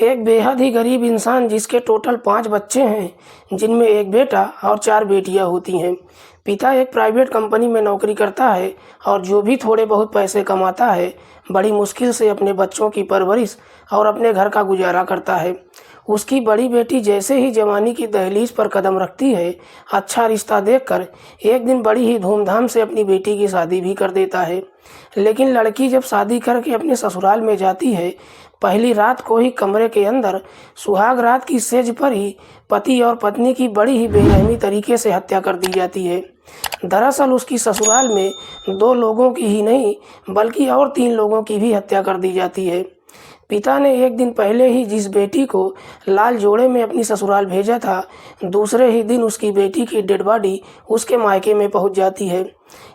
एक बेहद ही गरीब इंसान जिसके टोटल 5 बच्चे हैं, जिनमें एक बेटा और 4 बेटियां होती हैं। पिता एक प्राइवेट कंपनी में नौकरी करता है और जो भी थोड़े बहुत पैसे कमाता है, बड़ी मुश्किल से अपने बच्चों की परवरिश और अपने घर का गुजारा करता है। उसकी बड़ी बेटी जैसे ही जवानी की दहलीज पर कदम रखती है, अच्छा रिश्ता देखकर एक दिन बड़ी ही धूमधाम से अपनी बेटी की शादी भी कर देता है। लेकिन लड़की जब शादी करके अपने ससुराल में जाती है, पहली रात को ही कमरे के अंदर सुहाग रात की सेज पर ही पति और पत्नी की बड़ी ही बेरहमी तरीके से हत्या कर दी जाती है। दरअसल उसकी ससुराल में 2 लोगों की ही नहीं बल्कि और 3 लोगों की भी हत्या कर दी जाती है। पिता ने एक दिन पहले ही जिस बेटी को लाल जोड़े में अपनी ससुराल भेजा था, दूसरे ही दिन उसकी बेटी की डेड बॉडी उसके मायके में पहुंच जाती है।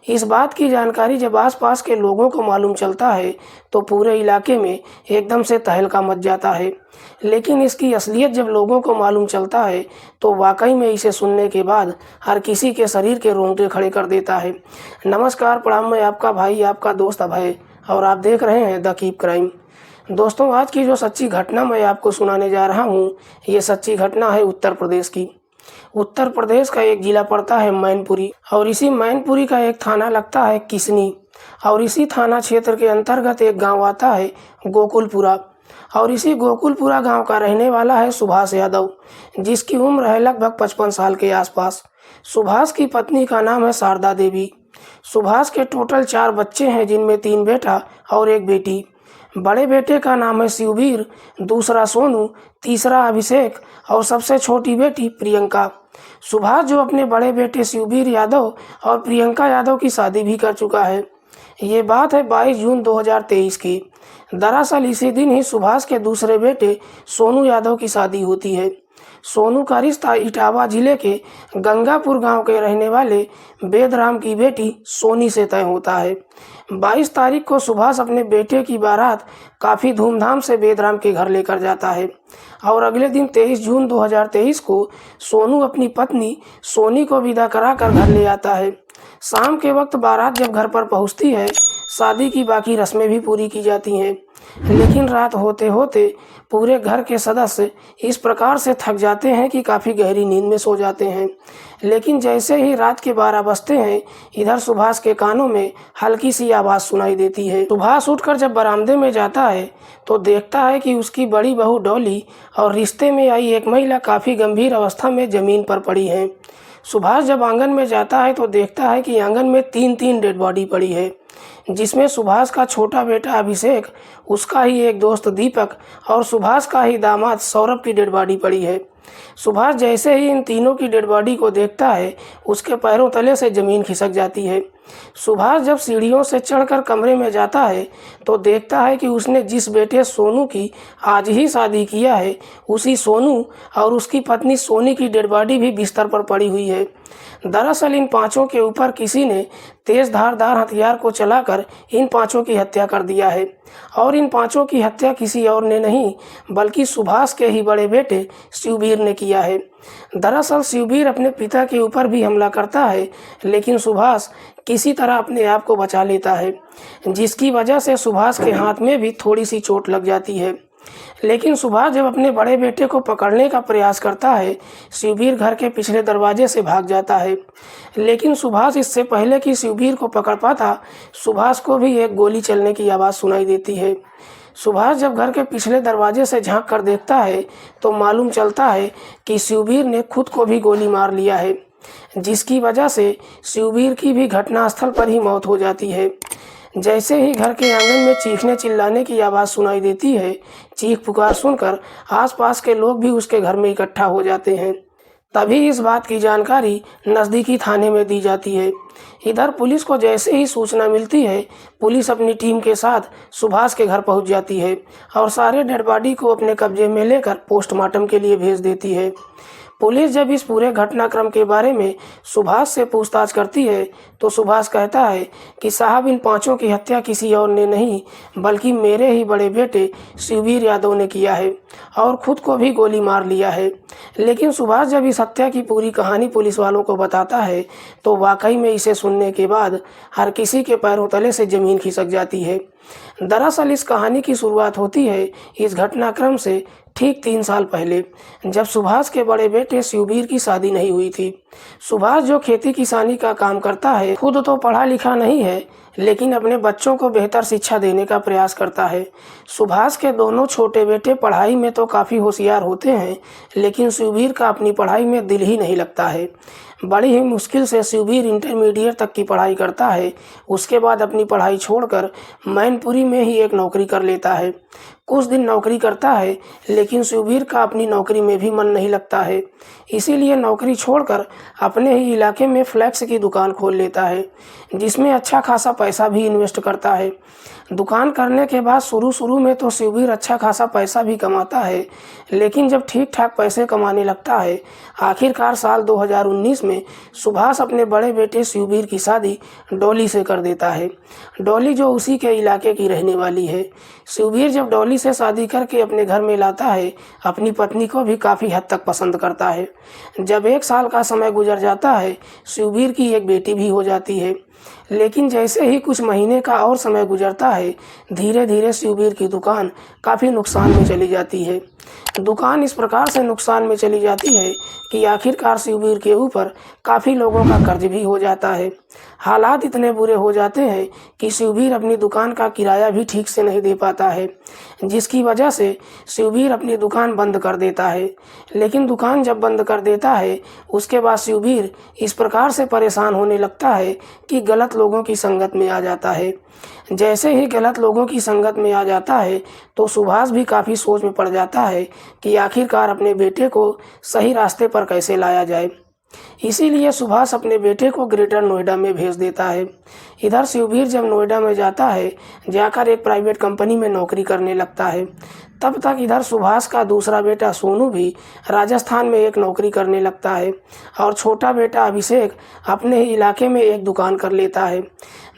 इस बात की जानकारी जब आसपास के लोगों को मालूम चलता है तो पूरे इलाके में एकदम से तहलका मच जाता है। लेकिन इसकी असलियत जब लोगों को मालूम चलता है तो वाकई में इसे सुनने के बाद हर किसी के शरीर के रोंगटे खड़े कर देता है। नमस्कार, प्रणाम, मैं आपका भाई, आपका दोस्त अभय, और आप देख रहे हैं द कीप क्राइम। दोस्तों, आज की जो सच्ची घटना मैं आपको सुनाने जा रहा हूँ, ये सच्ची घटना है उत्तर प्रदेश की। उत्तर प्रदेश का एक जिला पड़ता है मैनपुरी, और इसी मैनपुरी का एक थाना लगता है किसनी, और इसी थाना क्षेत्र के अंतर्गत एक गांव आता है गोकुलपुरा, और इसी गोकुलपुरा गांव का रहने वाला है सुभाष यादव, जिसकी उम्र है लगभग 55 साल के आसपास। सुभाष की पत्नी का नाम है शारदा देवी। सुभाष के टोटल 4 बच्चे हैं, जिनमें 3 बेटा और 1 बेटी। बड़े बेटे का नाम है शिवबीर, दूसरा सोनू, तीसरा अभिषेक और सबसे छोटी बेटी प्रियंका। सुभाष जो अपने बड़े बेटे शिवबीर यादव और प्रियंका यादव की शादी भी कर चुका है। ये बात है 22 जून 2023 की। दरअसल इसी दिन ही सुभाष के दूसरे बेटे सोनू यादव की शादी होती है। सोनू का रिश्ता इटावा जिले के गंगापुर गांव के रहने वाले वेदराम की बेटी सोनी से तय होता है। 22 तारीख को सुभाष अपने बेटे की बारात काफ़ी धूमधाम से वेदराम के घर लेकर जाता है, और अगले दिन 23 जून 2023 को सोनू अपनी पत्नी सोनी को विदा कराकर घर ले आता है। शाम के वक्त बारात जब घर पर पहुंचती है, शादी की बाकी रस्में भी पूरी की जाती हैं। लेकिन रात होते होते पूरे घर के सदस्य इस प्रकार से थक जाते हैं कि काफ़ी गहरी नींद में सो जाते हैं। लेकिन जैसे ही रात के 12 बजते हैं, इधर सुभाष के कानों में हल्की सी आवाज़ सुनाई देती है। सुभाष उठकर जब बरामदे में जाता है तो देखता है कि उसकी बड़ी बहू डॉली और रिश्ते में आई एक महिला काफ़ी गंभीर अवस्था में ज़मीन पर पड़ी है। सुभाष जब आंगन में जाता है तो देखता है कि आंगन में 3 डेड बॉडी पड़ी है, जिसमें सुभाष का छोटा बेटा अभिषेक, उसका ही एक दोस्त दीपक और सुभाष का ही दामाद सौरभ की डेड बॉडी पड़ी है। सुभाष जैसे ही इन तीनों की डेड बॉडी को देखता है, उसके पैरों तले से ज़मीन खिसक जाती है। सुभाष जब सीढ़ियों से चढ़कर कमरे में जाता है तो देखता है कि उसने जिस बेटे सोनू की आज ही शादी किया है, उसी सोनू और उसकी पत्नी सोनी की डेड बॉडी भी बिस्तर पर पड़ी हुई है। दरअसल इन 5 के ऊपर किसी ने तेज धारदार हथियार को चलाकर इन 5 की हत्या कर दिया है, और इन 5 की हत्या किसी और ने नहीं बल्कि सुभाष के ही बड़े बेटे शिवबीर ने किया है। दरअसल शिवबीर अपने पिता के ऊपर भी हमला करता है, लेकिन सुभाष किसी तरह अपने आप को बचा लेता है, जिसकी वजह से सुभाष के हाथ में भी थोड़ी सी चोट लग जाती है। लेकिन सुभाष जब अपने बड़े बेटे को पकड़ने का प्रयास करता है, शिवबीर घर के पिछले दरवाजे से भाग जाता है। लेकिन सुभाष इससे पहले कि शिवबीर को पकड़ पाता, सुभाष को भी एक गोली चलने की आवाज़ सुनाई देती है। सुभाष जब घर के पिछले दरवाजे से झांक कर देखता है तो मालूम चलता है कि शिवबीर ने खुद को भी गोली मार लिया है, जिसकी वजह से शिवबीर की भी घटनास्थल पर ही मौत हो जाती है। जैसे ही घर के आंगन में चीखने चिल्लाने की आवाज़ सुनाई देती है, चीख पुकार सुनकर आसपास के लोग भी उसके घर में इकट्ठा हो जाते हैं। तभी इस बात की जानकारी नज़दीकी थाने में दी जाती है। इधर पुलिस को जैसे ही सूचना मिलती है, पुलिस अपनी टीम के साथ सुभाष के घर पहुंच जाती है और सारे डेड बॉडी को अपने कब्जे में लेकर पोस्टमार्टम के लिए भेज देती है। पुलिस जब इस पूरे घटनाक्रम के बारे में सुभाष से पूछताछ करती है तो सुभाष कहता है कि साहब, इन 5 की हत्या किसी और ने नहीं बल्कि मेरे ही बड़े बेटे शिवबीर यादव ने किया है, और खुद को भी गोली मार लिया है। लेकिन सुभाष जब इस हत्या की पूरी कहानी पुलिस वालों को बताता है तो वाकई में इसे सुनने के बाद हर किसी के पैरों तले से ज़मीन खिसक जाती है। दरअसल इस कहानी की शुरुआत होती है इस घटनाक्रम से ठीक 3 साल पहले, जब सुभाष के बड़े बेटे शिवबीर की शादी नहीं हुई थी। सुभाष जो खेती किसानी का काम करता है, खुद तो पढ़ा लिखा नहीं है, लेकिन अपने बच्चों को बेहतर शिक्षा देने का प्रयास करता है। सुभाष के दोनों छोटे बेटे पढ़ाई में तो काफ़ी होशियार होते हैं, लेकिन शिवबीर का अपनी पढ़ाई में दिल ही नहीं लगता है। बड़ी ही मुश्किल से शिवबीर इंटरमीडिएट तक की पढ़ाई करता है। उसके बाद अपनी पढ़ाई छोड़कर मैनपुरी में ही एक नौकरी कर लेता है। कुछ दिन नौकरी करता है, लेकिन शिवबीर का अपनी नौकरी में भी मन नहीं लगता है। इसीलिए नौकरी छोड़कर अपने ही इलाके में फ्लैक्स की दुकान खोल लेता है, जिसमें अच्छा खासा पैसा भी इन्वेस्ट करता है। दुकान करने के बाद शुरू में तो शिवबीर अच्छा खासा पैसा भी कमाता है, लेकिन जब ठीक ठाक पैसे कमाने लगता है, आखिरकार साल 2019 में सुभाष अपने बड़े बेटे शिवबीर की शादी डॉली से कर देता है। डॉली जो उसी के इलाके की रहने वाली है। शिवबीर जब डॉली से शादी करके अपने घर में लाता है, अपनी पत्नी को भी काफ़ी हद तक पसंद करता है। जब 1 साल का समय गुजर जाता है, शिवबीर की एक बेटी भी हो जाती है। लेकिन जैसे ही कुछ महीने का और समय गुजरता है, धीरे धीरे शिवबीर की दुकान काफ़ी नुकसान में चली जाती है। दुकान इस प्रकार से नुकसान में चली जाती है कि आखिरकार शिवबीर के ऊपर काफ़ी लोगों का कर्ज भी हो जाता है। हालात इतने बुरे हो जाते हैं कि शिवबीर अपनी दुकान का किराया भी ठीक से नहीं दे पाता है, जिसकी वजह से शिवबीर अपनी दुकान बंद कर देता है। लेकिन दुकान जब बंद कर देता है, उसके बाद शिवबीर इस प्रकार से परेशान होने लगता है कि गलत लोगों की संगत में आ जाता है। जैसे ही गलत लोगों की संगत में आ जाता है, तो सुभाष भी काफ़ी सोच में पड़ जाता है कि आखिरकार अपने बेटे को सही रास्ते पर कैसे लाया जाए। इसीलिए सुभाष अपने बेटे को ग्रेटर नोएडा में भेज देता है। इधर शिवबीर जब नोएडा में जाता है, जाकर एक प्राइवेट कंपनी में नौकरी करने लगता है। तब तक इधर सुभाष का दूसरा बेटा सोनू भी राजस्थान में एक नौकरी करने लगता है, और छोटा बेटा अभिषेक अपने ही इलाके में एक दुकान कर लेता है।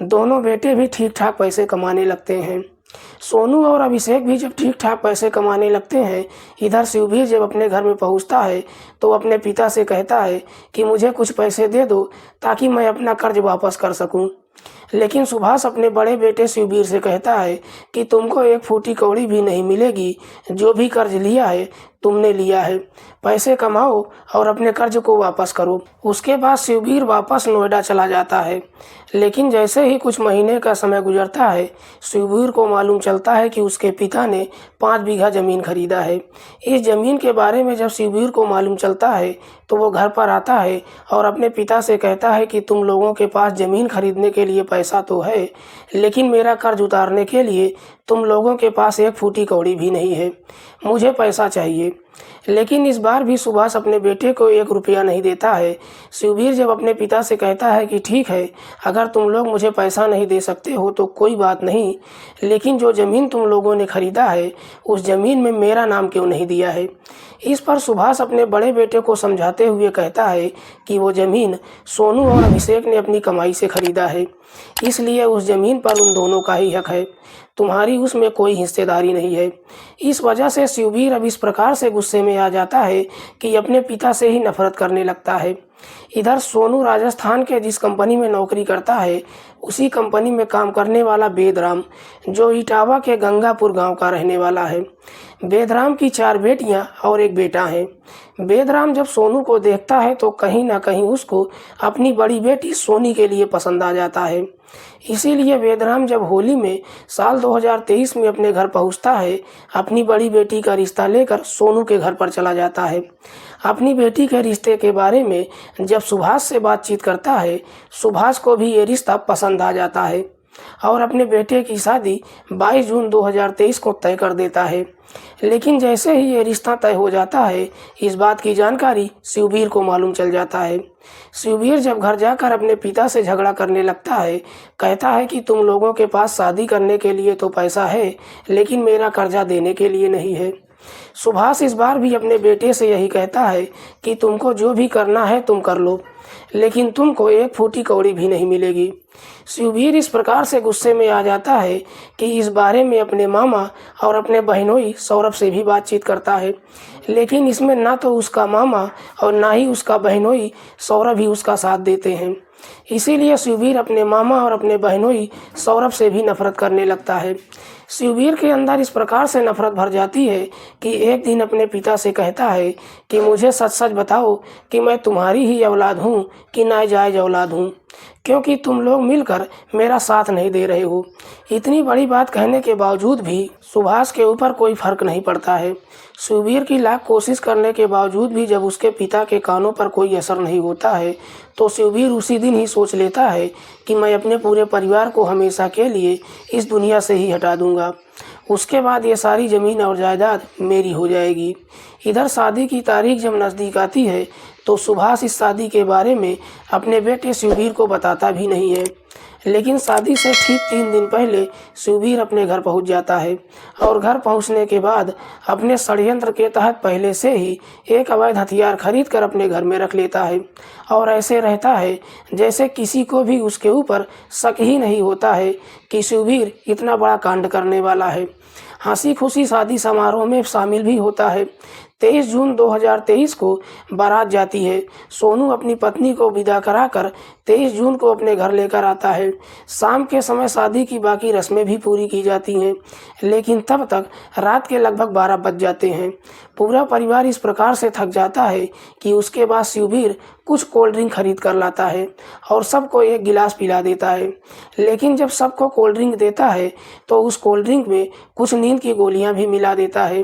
दोनों बेटे भी ठीक ठाक पैसे कमाने लगते हैं। सोनू और अभिषेक भी जब ठीक ठाक पैसे कमाने लगते हैं, इधर शिवबीर जब अपने घर में पहुंचता है, तो अपने पिता से कहता है कि मुझे कुछ पैसे दे दो ताकि मैं अपना कर्ज वापस कर सकूं। लेकिन सुभाष अपने बड़े बेटे शिवबीर से कहता है कि तुमको एक फूटी कौड़ी भी नहीं मिलेगी। जो भी कर्ज लिया है तुमने लिया है, पैसे कमाओ और अपने कर्ज को वापस करो। उसके बाद शिवबीर वापस नोएडा चला जाता है। लेकिन जैसे ही कुछ महीने का समय गुजरता है, शिवबीर को मालूम चलता है कि उसके पिता ने 5 बीघा ज़मीन खरीदा है। इस ज़मीन के बारे में जब शिवबीर को मालूम चलता है, तो वो घर पर आता है और अपने पिता से कहता है कि तुम लोगों के पास ज़मीन खरीदने के लिए पैसा तो है, लेकिन मेरा कर्ज उतारने के लिए तुम लोगों के पास एक फूटी कौड़ी भी नहीं है। मुझे पैसा चाहिए। लेकिन इस बार भी सुभाष अपने बेटे को 1 रुपया नहीं देता है। शिवबीर जब अपने पिता से कहता है कि ठीक है, अगर तुम लोग मुझे पैसा नहीं दे सकते हो तो कोई बात नहीं, लेकिन जो ज़मीन तुम लोगों ने खरीदा है, उस ज़मीन में मेरा नाम क्यों नहीं दिया है। इस पर सुभाष अपने बड़े बेटे को समझाते हुए कहता है कि वो ज़मीन सोनू और अभिषेक ने अपनी कमाई से खरीदा है, इसलिए उस ज़मीन पर उन दोनों का ही हक है, तुम्हारी उसमें कोई हिस्सेदारी नहीं है। इस वजह से शिवबीर अब इस प्रकार से गुस्से में आ जाता है कि अपने पिता से ही नफरत करने लगता है। इधर सोनू राजस्थान के जिस कंपनी में नौकरी करता है, उसी कंपनी में काम करने वाला बेदराम, जो इटावा के गंगापुर गांव का रहने वाला है। बेदराम की 4 बेटियां और एक बेटा है। बेदराम जब सोनू को देखता है, तो कहीं ना कहीं उसको अपनी बड़ी बेटी सोनी के लिए पसंद आ जाता है। इसीलिए बेदराम जब होली में साल 2023 में अपने घर पहुंचता है, अपनी बड़ी बेटी का रिश्ता लेकर सोनू के घर पर चला जाता है। अपनी बेटी के रिश्ते के बारे में जब सुभाष से बातचीत करता है, सुभाष को भी ये रिश्ता पसंद आ जाता है और अपने बेटे की शादी 22 जून 2023 को तय कर देता है। लेकिन जैसे ही ये रिश्ता तय हो जाता है, इस बात की जानकारी शिवबीर को मालूम चल जाता है। शिवबीर जब घर जाकर अपने पिता से झगड़ा करने लगता है, कहता है कि तुम लोगों के पास शादी करने के लिए तो पैसा है, लेकिन मेरा कर्जा देने के लिए नहीं है। सुभाष इस बार भी अपने बेटे से यही कहता है कि तुमको जो भी करना है तुम कर लो, लेकिन तुमको 1 फूटी कौड़ी भी नहीं मिलेगी। शिवबीर इस प्रकार से गुस्से में आ जाता है कि इस बारे में अपने मामा और अपने बहनोई सौरभ से भी बातचीत करता है, लेकिन इसमें ना तो उसका मामा और ना ही उसका बहनोई सौरभ ही उसका साथ देते हैं। इसीलिए शिवबीर अपने मामा और अपने बहनोई सौरभ से भी नफरत करने लगता है। शिववीर के अंदर इस प्रकार से नफरत भर जाती है कि एक दिन अपने पिता से कहता है कि मुझे सच सच बताओ कि मैं तुम्हारी ही औलाद हूँ कि नाजायज औलाद हूँ, क्योंकि तुम लोग मिलकर मेरा साथ नहीं दे रहे हो। इतनी बड़ी बात कहने के बावजूद भी सुभाष के ऊपर कोई फर्क नहीं पड़ता है। शिववीर की लाख कोशिश करने के बावजूद भी जब उसके पिता के कानों पर कोई असर नहीं होता है तो शिववीर उसी दिन ही सोच लेता है कि मैं अपने पूरे परिवार को हमेशा के लिए इस दुनिया से ही हटा दूंगा। उसके बाद ये सारी ज़मीन और जायदाद मेरी हो जाएगी। इधर शादी की तारीख जब नज़दीक आती है तो सुभाष इस शादी के बारे में अपने बेटे शिववीर को बताता भी नहीं है, लेकिन शादी से ठीक 3 दिन पहले शिववीर अपने घर पहुंच जाता है और घर पहुंचने के बाद अपने षड्यंत्र के तहत पहले से ही एक अवैध हथियार खरीद कर अपने घर में रख लेता है और ऐसे रहता है जैसे किसी को भी उसके ऊपर शक ही नहीं होता है कि शिववीर इतना बड़ा कांड करने वाला है। हंसी खुशी शादी समारोह में शामिल भी होता है। 23 जून 2023 को बारात जाती है। सोनू अपनी पत्नी को विदा कराकर 23 जून को अपने घर लेकर आता है। शाम के समय शादी की बाकी रस्में भी पूरी की जाती हैं, लेकिन तब तक रात के लगभग 12 बज जाते हैं। पूरा परिवार इस प्रकार से थक जाता है कि उसके बाद शिववीर कुछ कोल्ड ड्रिंक खरीद कर लाता है और सबको एक गिलास पिला देता है। लेकिन जब सबको कोल्ड ड्रिंक देता है तो उस कोल्ड ड्रिंक में कुछ नींद की गोलियां भी मिला देता है।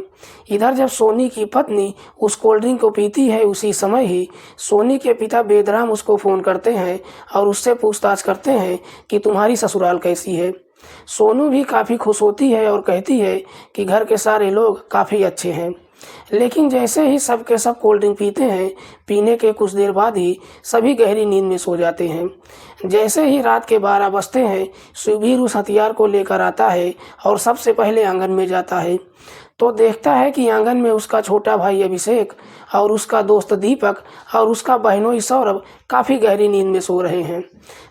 इधर जब सोनी की पत्नी उस कोल्ड ड्रिंक को पीती है, उसी समय ही सोनी के पिता बेदराम उसको फ़ोन करते हैं और उससे पूछताछ करते हैं कि तुम्हारी ससुराल कैसी है। सोनू भी काफ़ी खुश होती है और कहती है कि घर के सारे लोग काफ़ी अच्छे हैं। लेकिन जैसे ही सब के सब कोल्ड ड्रिंक पीते हैं, पीने के कुछ देर बाद ही सभी गहरी नींद में सो जाते हैं। जैसे ही रात के 12 बजते हैं, शिववीर उस हथियार को लेकर आता है और सबसे पहले आंगन में जाता है तो देखता है कि आंगन में उसका छोटा भाई अभिषेक और उसका दोस्त दीपक और उसका बहनोई सौरभ काफ़ी गहरी नींद में सो रहे हैं।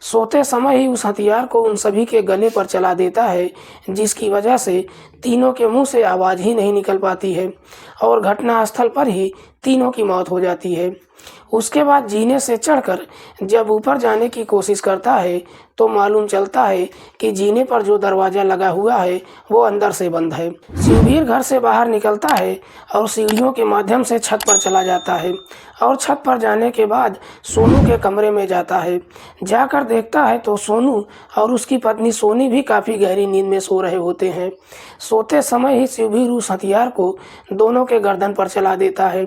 सोते समय ही उस हथियार को उन सभी के गले पर चला देता है, जिसकी वजह से तीनों के मुंह से आवाज़ ही नहीं निकल पाती है और घटनास्थल पर ही तीनों की मौत हो जाती है। उसके बाद जीने से चढ़कर जब ऊपर जाने की कोशिश करता है तो मालूम चलता है कि जीने पर जो दरवाज़ा लगा हुआ है वो अंदर से बंद है। शिववीर घर से बाहर निकलता है और सीढ़ियों के माध्यम से छत पर चला जाता है और छत पर जाने के बाद सोनू के कमरे में जाता है। जाकर देखता है तो सोनू और उसकी पत्नी सोनी भी काफ़ी गहरी नींद में सो रहे होते हैं। सोते समय ही शिववीर उस हथियार को दोनों के गर्दन पर चला देता है,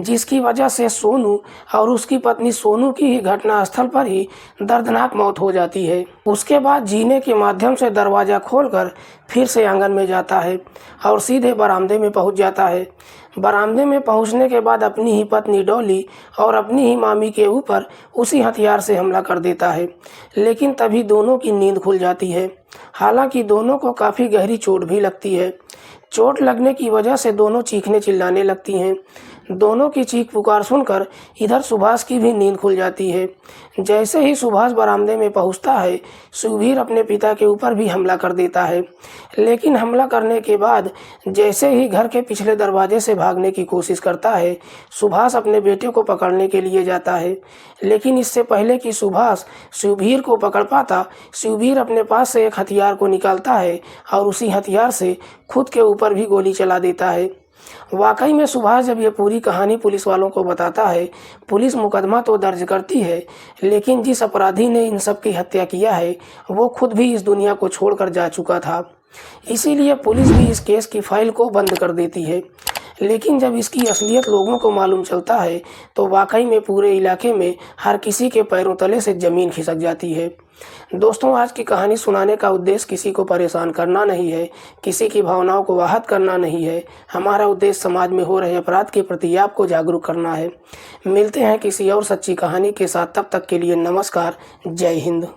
जिसकी वजह से सोनू और उसकी पत्नी सोनू की ही घटनास्थल पर ही दर्दनाक मौत हो जाती है। उसके बाद जीने के माध्यम से दरवाज़ा खोलकर फिर से आंगन में जाता है और सीधे बरामदे में पहुंच जाता है। बरामदे में पहुंचने के बाद अपनी ही पत्नी डॉली और अपनी ही मामी के ऊपर उसी हथियार से हमला कर देता है, लेकिन तभी दोनों की नींद खुल जाती है। हालांकि दोनों को काफ़ी गहरी चोट भी लगती है। चोट लगने की वजह से दोनों चीखने चिल्लाने लगती हैं। दोनों की चीख पुकार सुनकर इधर सुभाष की भी नींद खुल जाती है। जैसे ही सुभाष बरामदे में पहुंचता है, शिववीर अपने पिता के ऊपर भी हमला कर देता है, लेकिन हमला करने के बाद जैसे ही घर के पिछले दरवाजे से भागने की कोशिश करता है, सुभाष अपने बेटे को पकड़ने के लिए जाता है। लेकिन इससे पहले कि सुभाष शिववीर को पकड़ पाता, शिववीर अपने पास से एक हथियार को निकालता है और उसी हथियार से खुद के ऊपर भी गोली चला देता है। वाकई में सुभाष जब ये पूरी कहानी पुलिस वालों को बताता है, पुलिस मुकदमा तो दर्ज करती है, लेकिन जिस अपराधी ने इन सब की हत्या किया है वो खुद भी इस दुनिया को छोड़कर जा चुका था। इसीलिए पुलिस भी इस केस की फाइल को बंद कर देती है। लेकिन जब इसकी असलियत लोगों को मालूम चलता है तो वाकई में पूरे इलाके में हर किसी के पैरों तले से ज़मीन खिसक जाती है। दोस्तों, आज की कहानी सुनाने का उद्देश्य किसी को परेशान करना नहीं है, किसी की भावनाओं को आहत करना नहीं है। हमारा उद्देश्य समाज में हो रहे अपराध के प्रति आपको जागरूक करना है। मिलते हैं किसी और सच्ची कहानी के साथ, तब तक के लिए नमस्कार, जय हिंद।